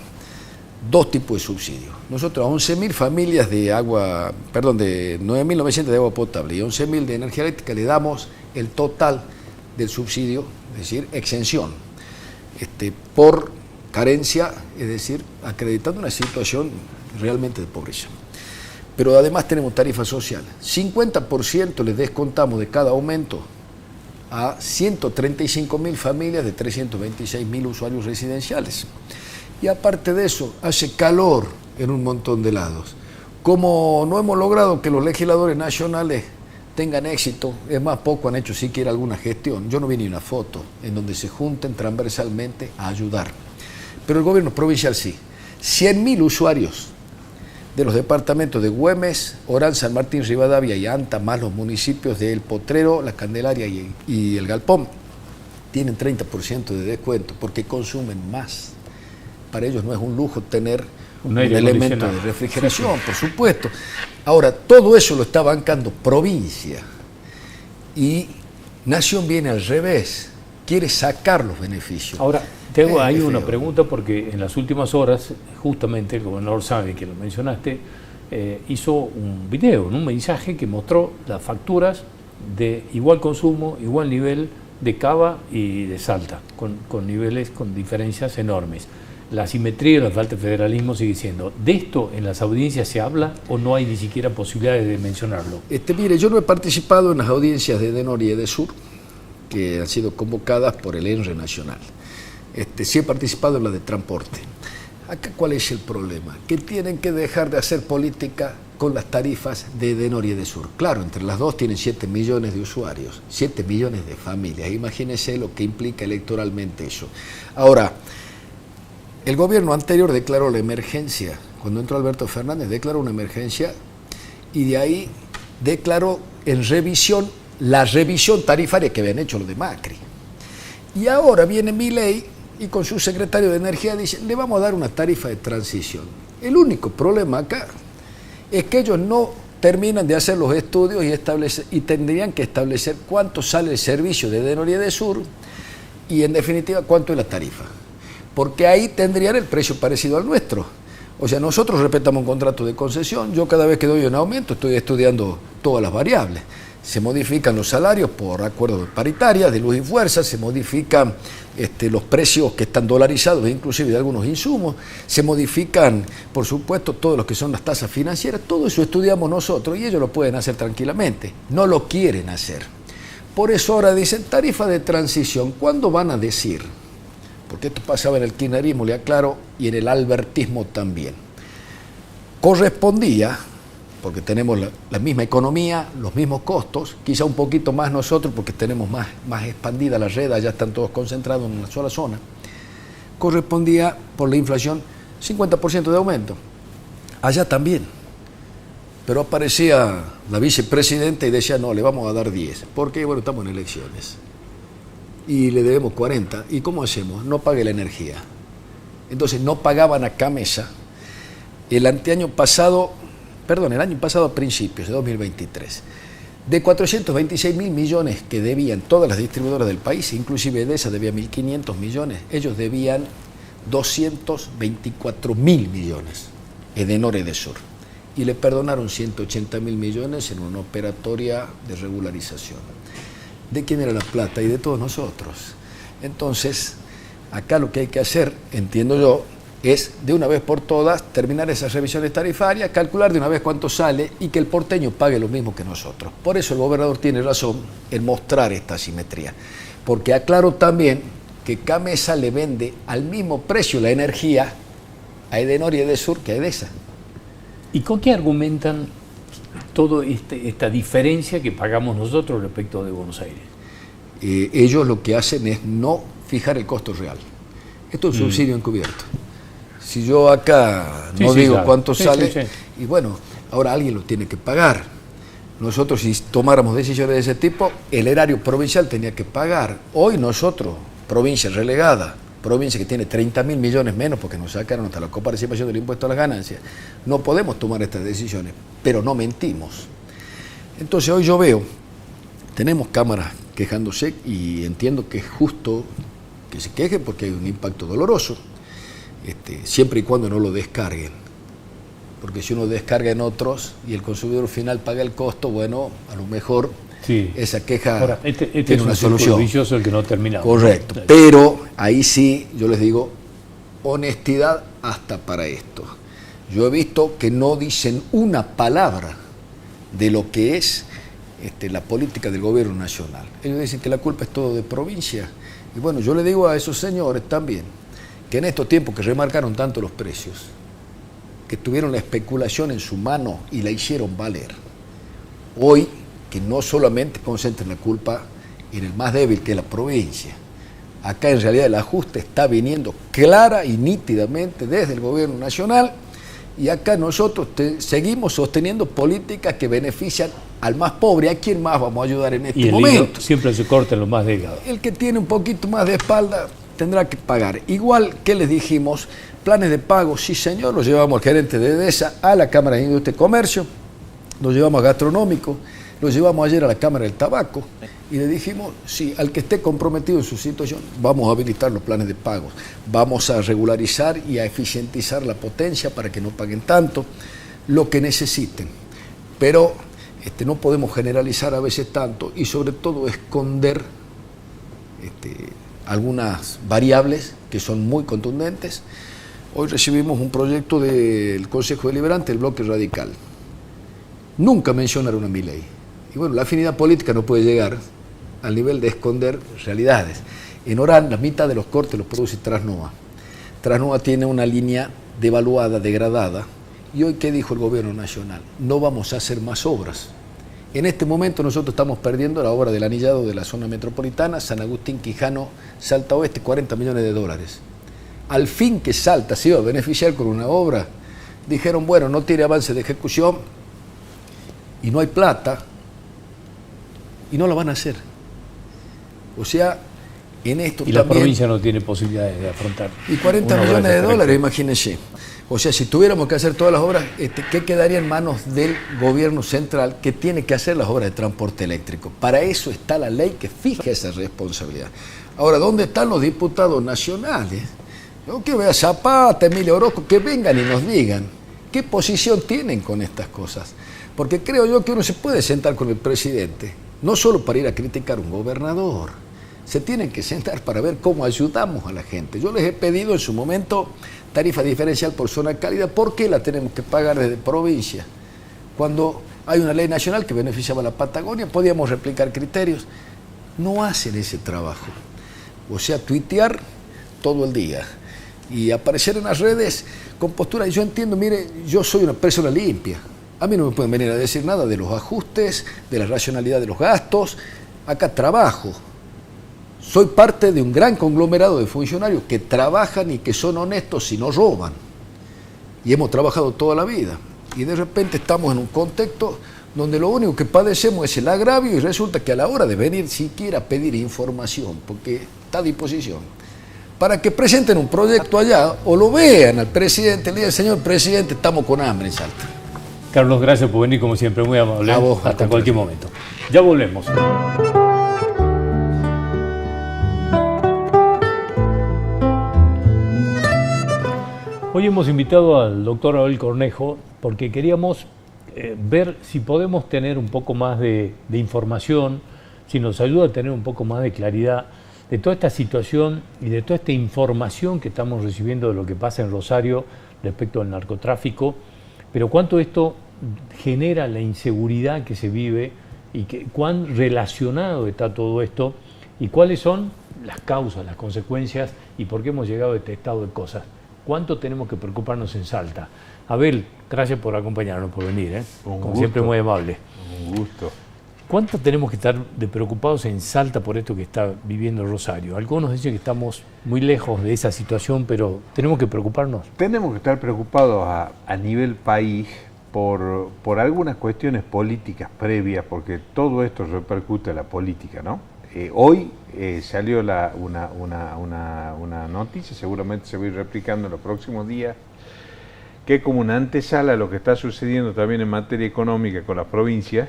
2 tipos de subsidios. Nosotros a 11.000 familias de 9.900 de agua potable y 11.000 de energía eléctrica le damos el total del subsidio, es decir, exención, por carencia, es decir, acreditando una situación realmente de pobreza. Pero además tenemos tarifa social. 50% les descontamos de cada aumento a 135.000 familias de 326.000 usuarios residenciales. Y aparte de eso, hace calor en un montón de lados. Como no hemos logrado que los legisladores nacionales tengan éxito, es más, poco han hecho siquiera alguna gestión. Yo no vi ni una foto en donde se junten transversalmente a ayudar. Pero el gobierno provincial sí. 100.000 usuarios de los departamentos de Güemes, Orán, San Martín, Rivadavia y Anta, más los municipios de El Potrero, La Candelaria y El Galpón, tienen 30% de descuento porque consumen más. Para ellos no es un lujo tener un elemento de refrigeración, por supuesto. Ahora, todo eso lo está bancando provincia y Nación viene al revés, quiere sacar los beneficios.
Ahora, te hago ahí una pregunta porque en las últimas horas, justamente el gobernador sabe que lo mencionaste, hizo un video, un mensaje que mostró las facturas de igual consumo, igual nivel de Cava y de Salta, con niveles, con diferencias enormes. La asimetría y la falta de federalismo sigue siendo. ¿De esto en las audiencias se habla o no hay ni siquiera posibilidades de mencionarlo?
Mire, yo no he participado en las audiencias de Norte y de Sur que han sido convocadas por el ENRE Nacional. sí he participado en la de transporte. Acá, ¿cuál es el problema? Que tienen que dejar de hacer política con las tarifas de Edenor y Edesur. Claro, entre las dos tienen 7 millones de usuarios, 7 millones de familias. Imagínense lo que implica electoralmente eso. Ahora, el gobierno anterior declaró la emergencia. Cuando entró Alberto Fernández, declaró una emergencia y de ahí declaró en revisión la revisión tarifaria que habían hecho los de Macri. Y ahora viene Milei y con su secretario de Energía dice, le vamos a dar una tarifa de transición. El único problema acá es que ellos no terminan de hacer los estudios y tendrían que establecer cuánto sale el servicio de Edenor y Edesur y en definitiva cuánto es la tarifa. Porque ahí tendrían el precio parecido al nuestro. O sea, nosotros respetamos un contrato de concesión, yo cada vez que doy un aumento estoy estudiando todas las variables. Se modifican los salarios por acuerdo de paritaria, de luz y fuerza, se modifican los precios que están dolarizados, inclusive de algunos insumos, se modifican, por supuesto, todos los que son las tasas financieras, todo eso estudiamos nosotros y ellos lo pueden hacer tranquilamente, no lo quieren hacer. Por eso ahora dicen tarifa de transición, ¿cuándo van a decir? Porque esto pasaba en el kirchnerismo, le aclaro, y en el albertismo también. Correspondía, porque tenemos la misma economía, los mismos costos, quizá un poquito más nosotros porque tenemos más expandida la red, allá están todos concentrados en una sola zona, correspondía por la inflación 50% de aumento. Allá también. Pero aparecía la vicepresidenta y decía, no, le vamos a dar 10, porque bueno, estamos en elecciones. Y le debemos 40. ¿Y cómo hacemos? No pague la energía. Entonces no pagaban a Camesa. El año pasado a principios de 2023, de 426.000 millones que debían todas las distribuidoras del país, inclusive Edesa debía 1.500 millones, ellos debían 224.000 millones, Edenor y Edesur, y le perdonaron 180.000 millones en una operatoria de regularización. ¿De quién era la plata? Y de todos nosotros. Entonces, acá lo que hay que hacer, entiendo yo, es de una vez por todas terminar esas revisiones tarifarias, calcular de una vez cuánto sale y que el porteño pague lo mismo que nosotros. Por eso el gobernador tiene razón en mostrar esta asimetría, porque aclaro también que Camesa le vende al mismo precio la energía a Edenor y Edesur que a Edesa.
¿Y con qué argumentan toda esta diferencia que pagamos nosotros respecto de Buenos Aires?
Ellos lo que hacen es no fijar el costo real. Esto es un subsidio encubierto. Si yo acá no digo claro. Cuánto sale, y bueno, ahora alguien lo tiene que pagar. Nosotros, si tomáramos decisiones de ese tipo, el erario provincial tenía que pagar. Hoy nosotros, provincia relegada, provincia que tiene 30.000 millones menos porque nos sacaron hasta la coparticipación del impuesto a las ganancias, no podemos tomar estas decisiones, pero no mentimos. Entonces hoy yo veo, tenemos cámaras quejándose y entiendo que es justo que se quejen porque hay un impacto doloroso. Siempre y cuando no lo descarguen, porque si uno descarga en otros y el consumidor final paga el costo, bueno, a lo mejor sí. Esa queja ahora, tiene
es
una solución.
Vicioso el que no termina.
Correcto, pero ahí sí, yo les digo, honestidad hasta para esto. Yo he visto que no dicen una palabra de lo que es la política del gobierno nacional. Ellos dicen que la culpa es todo de provincia. Y bueno, yo le digo a esos señores también, que en estos tiempos que remarcaron tanto los precios, que tuvieron la especulación en su mano y la hicieron valer, hoy que no solamente concentren la culpa en el más débil que es la provincia, acá en realidad el ajuste está viniendo clara y nítidamente desde el gobierno nacional y acá nosotros seguimos sosteniendo políticas que benefician al más pobre. ¿A quién más vamos a ayudar en este momento?
Siempre se corta en lo más delgado.
El que tiene un poquito más de espalda tendrá que pagar. Igual que les dijimos, planes de pago, sí señor, los llevamos al gerente de Edesa, a la Cámara de Industria y Comercio, los llevamos a Gastronómico, los llevamos ayer a la Cámara del Tabaco y le dijimos, sí, al que esté comprometido en su situación, vamos a habilitar los planes de pagos, vamos a regularizar y a eficientizar la potencia para que no paguen tanto, lo que necesiten. Pero no podemos generalizar a veces tanto y sobre todo esconder algunas variables que son muy contundentes. Hoy recibimos un proyecto del Consejo Deliberante del Bloque Radical. Nunca mencionaron a Milei. Y bueno, la afinidad política no puede llegar al nivel de esconder realidades. En Orán, la mitad de los cortes los produce Trasnoa. Trasnoa tiene una línea devaluada, degradada, y hoy, ¿qué dijo el gobierno nacional? No vamos a hacer más obras. En este momento nosotros estamos perdiendo la obra del anillado de la zona metropolitana, San Agustín, Quijano, Salta Oeste, 40 millones de dólares. Al fin que Salta se iba a beneficiar con una obra, dijeron, bueno, no tiene avance de ejecución y no hay plata y no la van a hacer. O sea, en esto
y
también...
la provincia no tiene posibilidades de afrontar.
Y 40 millones de dólares, imagínense. O sea, si tuviéramos que hacer todas las obras, ¿qué quedaría en manos del gobierno central que tiene que hacer las obras de transporte eléctrico? Para eso está la ley que fija esa responsabilidad. Ahora, ¿dónde están los diputados nacionales? Yo que vea Zapata, Emilio Orozco, que vengan y nos digan qué posición tienen con estas cosas. Porque creo yo que uno se puede sentar con el presidente, no solo para ir a criticar a un gobernador, se tienen que sentar para ver cómo ayudamos a la gente. Yo les he pedido en su momento tarifa diferencial por zona cálida. ¿Por qué la tenemos que pagar desde provincia? Cuando hay una ley nacional que beneficiaba a la Patagonia, podíamos replicar criterios. No hacen ese trabajo. O sea, tuitear todo el día y aparecer en las redes con postura. Y yo entiendo, mire, yo soy una persona limpia. A mí no me pueden venir a decir nada de los ajustes, de la racionalidad de los gastos. Acá trabajo. Soy parte de un gran conglomerado de funcionarios que trabajan y que son honestos y no roban. Y hemos trabajado toda la vida. Y de repente estamos en un contexto donde lo único que padecemos es el agravio y resulta que a la hora de venir siquiera a pedir información, porque está a disposición, para que presenten un proyecto allá o lo vean al presidente, le digan, señor presidente, estamos con hambre en Salta.
Carlos, gracias por venir como siempre, muy amable.
A vos,
hasta cualquier momento. Ya volvemos. Hoy hemos invitado al doctor Abel Cornejo porque queríamos ver si podemos tener un poco más de información, si nos ayuda a tener un poco más de claridad de toda esta situación y de toda esta información que estamos recibiendo de lo que pasa en Rosario respecto al narcotráfico, pero cuánto esto genera la inseguridad que se vive y cuán relacionado está todo esto y cuáles son las causas, las consecuencias y por qué hemos llegado a este estado de cosas. ¿Cuánto tenemos que preocuparnos en Salta? Abel, gracias por acompañarnos, por venir, como siempre muy amable.
Un gusto.
¿Cuánto tenemos que estar preocupados en Salta por esto que está viviendo Rosario? Algunos dicen que estamos muy lejos de esa situación, pero ¿tenemos que preocuparnos?
Tenemos que estar preocupados a nivel país por algunas cuestiones políticas previas, porque todo esto repercute en la política, ¿no? Hoy salió una noticia, seguramente se va a ir replicando en los próximos días, que como una antesala a lo que está sucediendo también en materia económica con las provincias,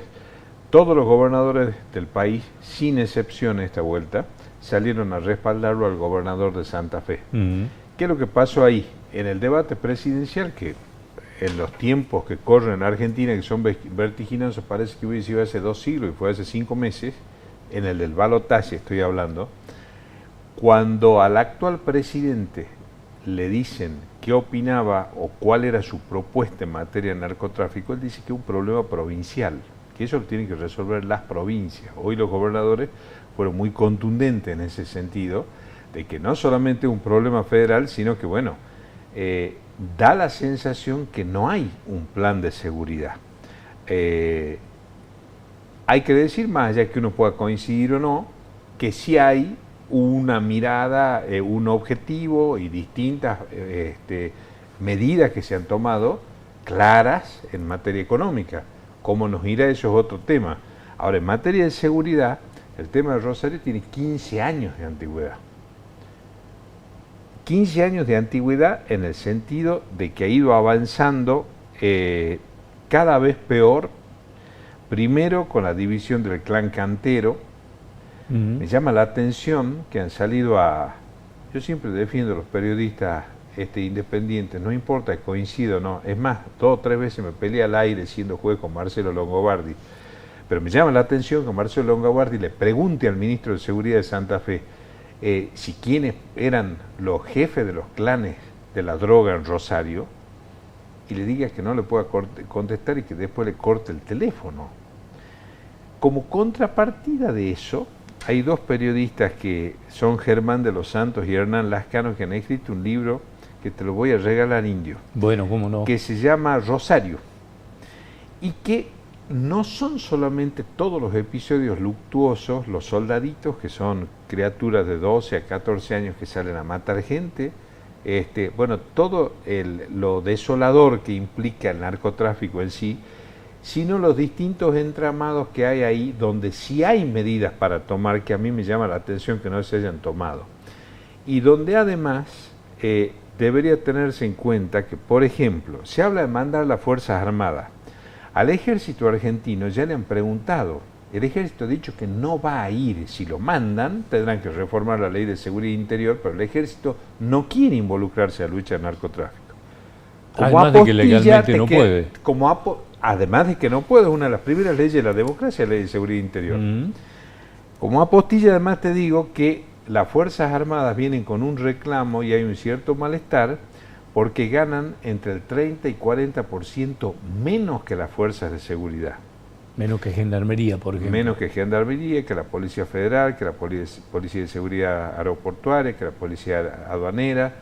todos los gobernadores del país, sin excepción esta vuelta, salieron a respaldarlo al gobernador de Santa Fe. ¿Qué es lo que pasó ahí? En el debate presidencial, que en los tiempos que corren en Argentina, que son vertiginosos, parece que hubiese sido hace 2 siglos y fue hace 5 meses, en el del balotaje estoy hablando, cuando al actual presidente le dicen qué opinaba o cuál era su propuesta en materia de narcotráfico, él dice que es un problema provincial, que eso lo tienen que resolver las provincias. Hoy los gobernadores fueron muy contundentes en ese sentido, de que no solamente es un problema federal, sino que, bueno, da la sensación que no hay un plan de seguridad. Hay que decir, más allá que uno pueda coincidir o no, que sí hay una mirada, un objetivo y distintas medidas que se han tomado claras en materia económica. Cómo nos irá, eso es otro tema. Ahora, en materia de seguridad, el tema de Rosario tiene 15 años de antigüedad. 15 años de antigüedad en el sentido de que ha ido avanzando cada vez peor, primero con la división del clan Cantero. Me llama la atención que han salido yo siempre defiendo a los periodistas independientes, no importa que coincido o no, es más, 2 o 3 veces me peleé al aire siendo juez con Marcelo Longobardi, pero me llama la atención que Marcelo Longobardi le pregunte al ministro de Seguridad de Santa Fe si quiénes eran los jefes de los clanes de la droga en Rosario, y le diga que no le pueda contestar y que después le corte el teléfono. Como contrapartida de eso, hay dos periodistas que son Germán de los Santos y Hernán Lascano que han escrito un libro que te lo voy a regalar, Indio.
Bueno, cómo no.
Que se llama Rosario. Y que no son solamente todos los episodios luctuosos, los soldaditos, que son criaturas de 12 a 14 años que salen a matar gente, bueno, todo lo desolador que implica el narcotráfico en sí, sino los distintos entramados que hay ahí, donde sí hay medidas para tomar, que a mí me llama la atención que no se hayan tomado. Y donde además debería tenerse en cuenta que, por ejemplo, se habla de mandar las Fuerzas Armadas. Al ejército argentino ya le han preguntado, el ejército ha dicho que no va a ir, si lo mandan tendrán que reformar la ley de seguridad interior, pero el ejército no quiere involucrarse a la lucha del narcotráfico.
Además de que legalmente no puede.
Además de que no puede, es una de las primeras leyes de la democracia, la ley de seguridad interior. Como apostilla además te digo que las Fuerzas Armadas vienen con un reclamo y hay un cierto malestar porque ganan entre el 30 y 40% menos que las fuerzas de seguridad.
Menos que Gendarmería, por ejemplo.
Menos que Gendarmería, que la Policía Federal, que la Policía de Seguridad Aeroportuaria, que la Policía Aduanera,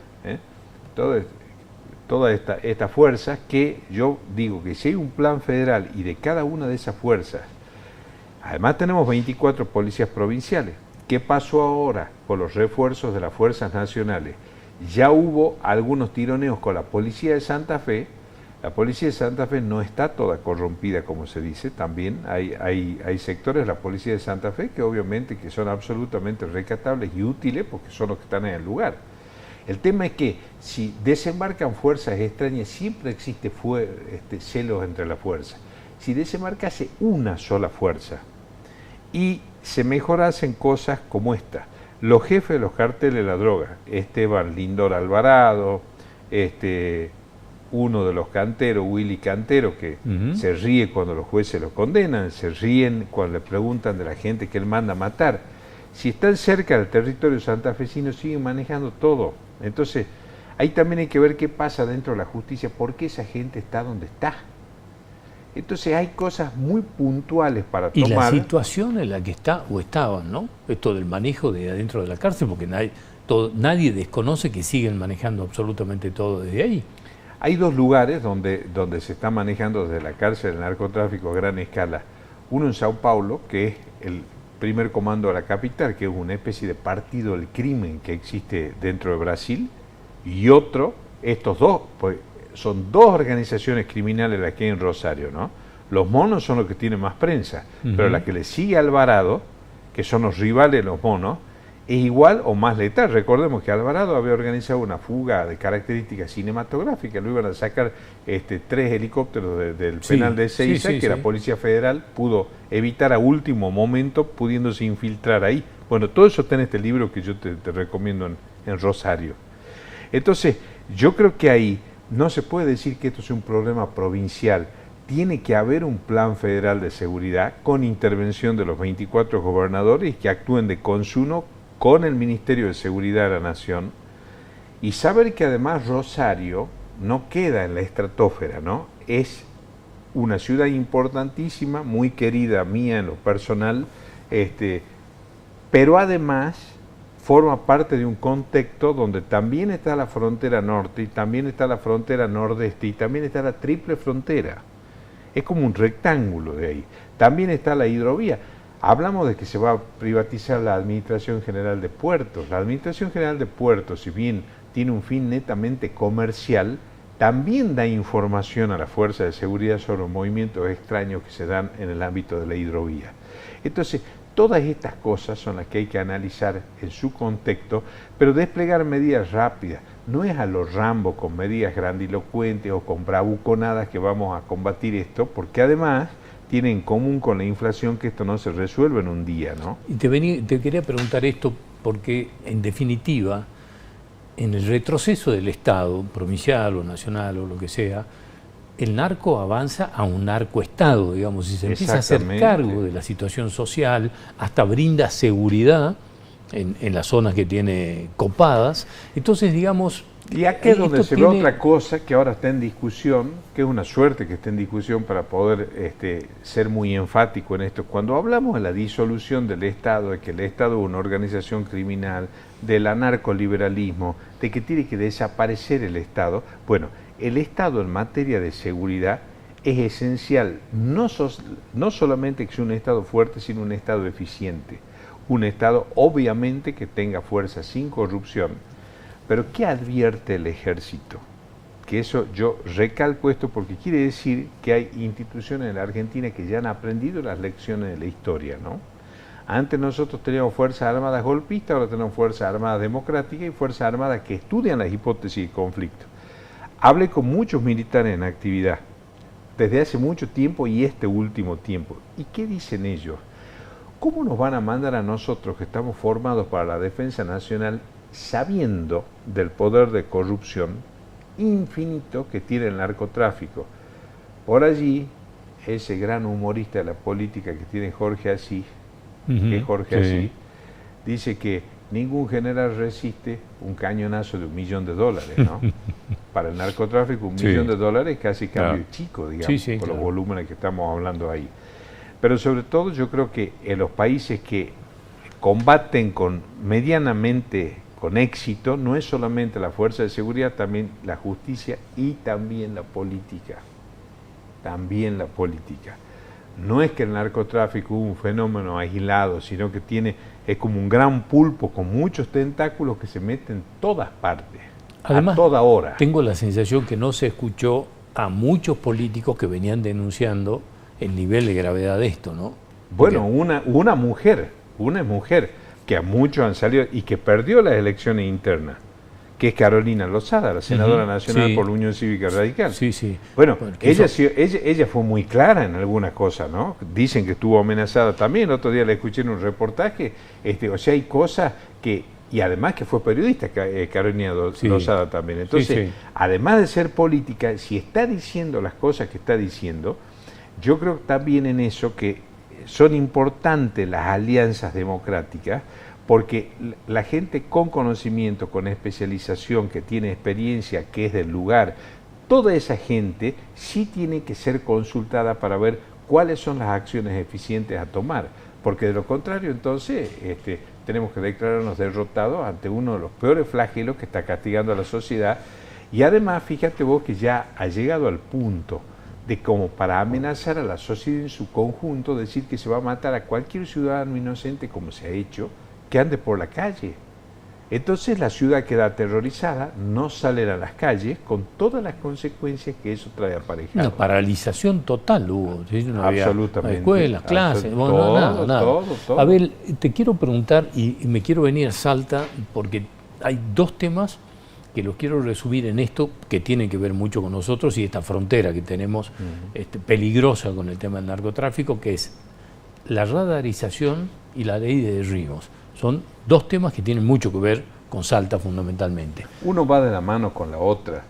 todas estas fuerzas que yo digo que si hay un plan federal y de cada una de esas fuerzas, además tenemos 24 policías provinciales. ¿Qué pasó ahora con los refuerzos de las fuerzas nacionales? Ya hubo algunos tironeos con la Policía de Santa Fe. La Policía de Santa Fe no está toda corrompida, como se dice. También hay sectores de la Policía de Santa Fe que obviamente que son absolutamente recatables y útiles porque son los que están en el lugar. El tema es que si desembarcan fuerzas extrañas, siempre existe celos entre las fuerzas. Si desembarcase una sola fuerza y se mejorasen cosas como esta, los jefes de los cárteles de la droga, Esteban Lindor Alvarado, uno de los canteros, Willy Cantero, que se ríe cuando los jueces lo condenan, se ríen cuando le preguntan de la gente que él manda a matar. Si están cerca del territorio santafesino, siguen manejando todo. Entonces, ahí también hay que ver qué pasa dentro de la justicia, por qué esa gente está donde está. Entonces hay cosas muy puntuales para tomar.
Y la situación en la que está o estaban, ¿no? Esto del manejo de adentro de la cárcel, porque nadie desconoce que siguen manejando absolutamente todo desde ahí.
Hay dos lugares donde se está manejando desde la cárcel el narcotráfico a gran escala. Uno en Sao Paulo, que es el primer comando de la capital, que es una especie de partido del crimen que existe dentro de Brasil, y otro, estos dos, pues son dos organizaciones criminales las que hay en Rosario, ¿no? Los monos son los que tienen más prensa, pero la que le sigue a Alvarado, que son los rivales de los monos, es igual o más letal. Recordemos que Alvarado había organizado una fuga de características cinematográficas, lo iban a sacar 3 helicópteros del penal de Ezeiza, que la Policía Federal pudo evitar a último momento, pudiéndose infiltrar ahí. Bueno, todo eso está en este libro que yo te recomiendo en Rosario. Entonces, yo creo que ahí no se puede decir que esto es un problema provincial. Tiene que haber un plan federal de seguridad con intervención de los 24 gobernadores que actúen de consuno con el Ministerio de Seguridad de la Nación y saber que además Rosario no queda en la estratosfera, ¿no? Es una ciudad importantísima, muy querida mía en lo personal, pero además forma parte de un contexto donde también está la frontera norte y también está la frontera nordeste y también está la triple frontera. Es como un rectángulo de ahí. También está la hidrovía. Hablamos de que se va a privatizar la Administración General de Puertos. La Administración General de Puertos, si bien tiene un fin netamente comercial, también da información a la Fuerza de Seguridad sobre los movimientos extraños que se dan en el ámbito de la hidrovía. Entonces, todas estas cosas son las que hay que analizar en su contexto, pero desplegar medidas rápidas. No es a lo Rambo con medidas grandilocuentes o con bravuconadas que vamos a combatir esto, porque además tiene en común con la inflación que esto no se resuelve en un día, ¿no?
Y te quería preguntar esto porque, en definitiva, en el retroceso del Estado, provincial o nacional o lo que sea, el narco avanza a un narcoestado, digamos, y se empieza a hacer cargo de la situación social, hasta brinda seguridad en las zonas que tiene copadas. Entonces, digamos,
Y aquí es donde se ve otra cosa que ahora está en discusión, que es una suerte que esté en discusión para poder ser muy enfático en esto. Cuando hablamos de la disolución del Estado, de que el Estado es una organización criminal, del anarcoliberalismo, de que tiene que desaparecer el Estado, bueno, el Estado en materia de seguridad es esencial, no solamente que sea un Estado fuerte, sino un Estado eficiente. Un Estado obviamente que tenga fuerza sin corrupción. Pero ¿qué advierte el Ejército? Que eso yo recalco esto porque quiere decir que hay instituciones en la Argentina que ya han aprendido las lecciones de la historia, ¿no? Antes nosotros teníamos Fuerzas Armadas golpistas, ahora tenemos Fuerzas Armadas democráticas y Fuerzas Armadas que estudian las hipótesis de conflicto. Hablé con muchos militares en actividad desde hace mucho tiempo y este último tiempo. ¿Y qué dicen ellos? ¿Cómo nos van a mandar a nosotros que estamos formados para la defensa nacional sabiendo del poder de corrupción infinito que tiene el narcotráfico? Por allí, ese gran humorista de la política que tiene Jorge Asís, Asís, dice que ningún general resiste un cañonazo de $1 millón, ¿no? Para el narcotráfico, $1 millón es casi cambio chico, digamos, por los volúmenes que estamos hablando ahí. Pero sobre todo yo creo que en los países que combaten medianamente con éxito, no es solamente la fuerza de seguridad, también la justicia y también la política. También la política. No es que el narcotráfico es un fenómeno aislado, sino que es como un gran pulpo con muchos tentáculos que se meten en todas partes, además, a toda hora.
Tengo la sensación que no se escuchó a muchos políticos que venían denunciando el nivel de gravedad de esto, ¿no?
Bueno, una mujer que a muchos han salido y que perdió las elecciones internas, que es Carolina Lozada, la senadora nacional por la Unión Cívica Radical. Bueno, ella fue muy clara en algunas cosas, ¿no? Dicen que estuvo amenazada también. El otro día la escuché en un reportaje. O sea, hay cosas que... Y además que fue periodista Carolina Lozada también. Entonces, además de ser política, si está diciendo las cosas que está diciendo, yo creo también en eso que son importantes las alianzas democráticas, porque la gente con conocimiento, con especialización, que tiene experiencia, que es del lugar, toda esa gente sí tiene que ser consultada para ver cuáles son las acciones eficientes a tomar, porque de lo contrario entonces tenemos que declararnos derrotados ante uno de los peores flagelos que está castigando a la sociedad. Y además, fíjate vos que ya ha llegado al punto de como para amenazar a la sociedad en su conjunto, decir que se va a matar a cualquier ciudadano inocente, como se ha hecho, que ande por la calle. Entonces la ciudad queda aterrorizada, no salen a las calles, con todas las consecuencias que eso trae aparejado.
Una paralización total hubo. No
absolutamente.
Había escuelas, clases, nada. Todo. A ver, te quiero preguntar, y me quiero venir a Salta, porque hay dos temas que los quiero resumir en esto, que tienen que ver mucho con nosotros y esta frontera que tenemos peligrosa con el tema del narcotráfico, que es la radarización y la ley de derribos. Son dos temas que tienen mucho que ver con Salta fundamentalmente.
Uno va de la mano con la otra.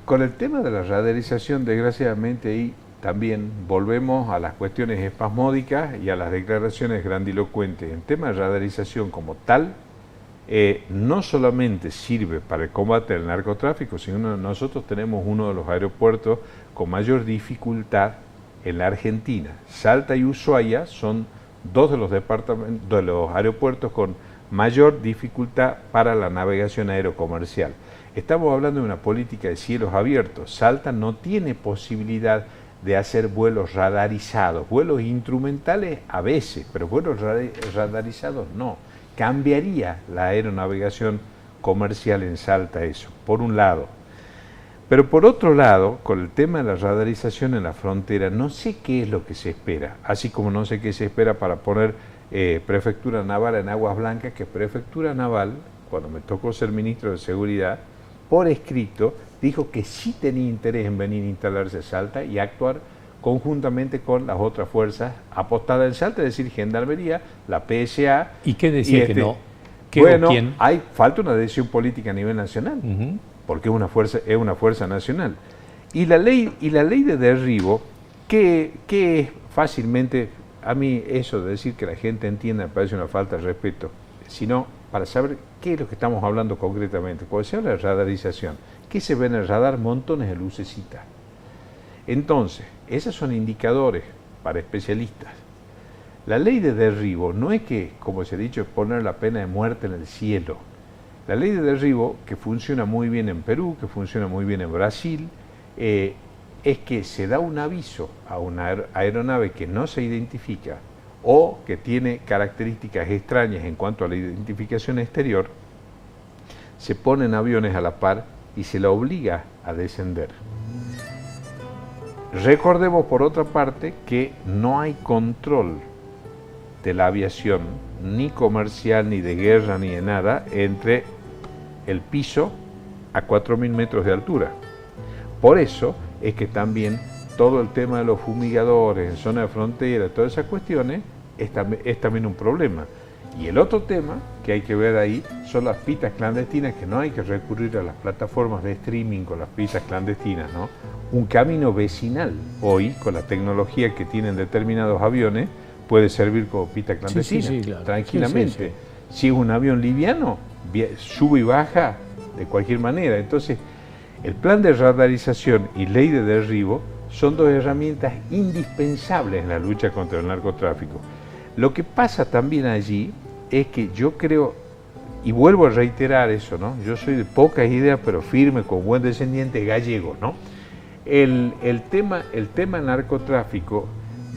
Con el tema de la radarización, desgraciadamente, ahí también volvemos a las cuestiones espasmódicas y a las declaraciones grandilocuentes. El tema de radarización como tal no solamente sirve para el combate del narcotráfico, sino nosotros tenemos uno de los aeropuertos con mayor dificultad en la Argentina. Salta y Ushuaia son dos de los departamentos, de los aeropuertos con mayor dificultad para la navegación aerocomercial. Estamos hablando de una política de cielos abiertos. Salta no tiene posibilidad de hacer vuelos radarizados, vuelos instrumentales a veces, pero vuelos radarizados no. Cambiaría la aeronavegación comercial en Salta eso, por un lado. Pero por otro lado, con el tema de la radarización en la frontera, no sé qué es lo que se espera, así como no sé qué se espera para poner prefectura naval en Aguas Blancas, que prefectura naval, cuando me tocó ser ministro de Seguridad, por escrito, dijo que sí tenía interés en venir a instalarse a Salta y actuar conjuntamente con las otras fuerzas apostadas en Salta, es decir, Gendarmería, la PSA.
¿Y qué decía que no?
Bueno, falta una decisión política a nivel nacional, porque es una fuerza nacional. Y la ley de derribo, que fácilmente, a mí eso de decir que la gente entienda me parece una falta de respeto, sino para saber ¿qué es lo que estamos hablando concretamente? Cuando se habla de radarización, ¿qué se ve en el radar? Montones de lucecitas. Entonces, esos son indicadores para especialistas. La ley de derribo no es que, como se ha dicho, es poner la pena de muerte en el cielo. La ley de derribo, que funciona muy bien en Perú, que funciona muy bien en Brasil, es que se da un aviso a una aeronave que no se identifica o que tiene características extrañas en cuanto a la identificación exterior, se ponen aviones a la par y se la obliga a descender. Recordemos por otra parte que no hay control de la aviación, ni comercial, ni de guerra, ni de nada, entre el piso a 4.000 metros de altura. Por eso es que también todo el tema de los fumigadores en zona de frontera, todas esas cuestiones, es también un problema. Y el otro tema que hay que ver ahí son las pistas clandestinas, que no hay que recurrir a las plataformas de streaming con las pistas clandestinas, ¿no? Un camino vecinal hoy, con la tecnología que tienen determinados aviones, puede servir como pista clandestina,
sí, claro.
tranquilamente.
Sí.
Si es un avión liviano, sube y baja de cualquier manera. Entonces, el plan de radarización y ley de derribo son dos herramientas indispensables en la lucha contra el narcotráfico. Lo que pasa también allí es que yo creo, y vuelvo a reiterar eso, ¿no? Yo soy de pocas ideas, pero firme, con buen descendiente gallego, ¿no? El tema narcotráfico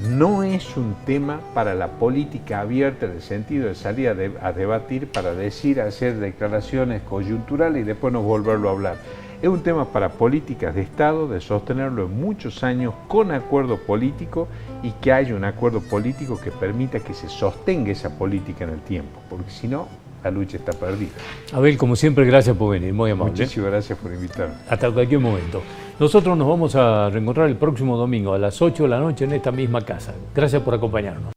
no es un tema para la política abierta, en el sentido de salir a debatir para decir, hacer declaraciones coyunturales y después no volverlo a hablar. Es un tema para políticas de Estado, de sostenerlo en muchos años con acuerdo político y que haya un acuerdo político que permita que se sostenga esa política en el tiempo, porque si no, la lucha está perdida.
Abel, como siempre, gracias por venir, muy amable.
Muchísimas gracias por invitarme.
Hasta cualquier momento. Nosotros nos vamos a reencontrar el próximo domingo a las 8 de la noche en esta misma casa. Gracias por acompañarnos.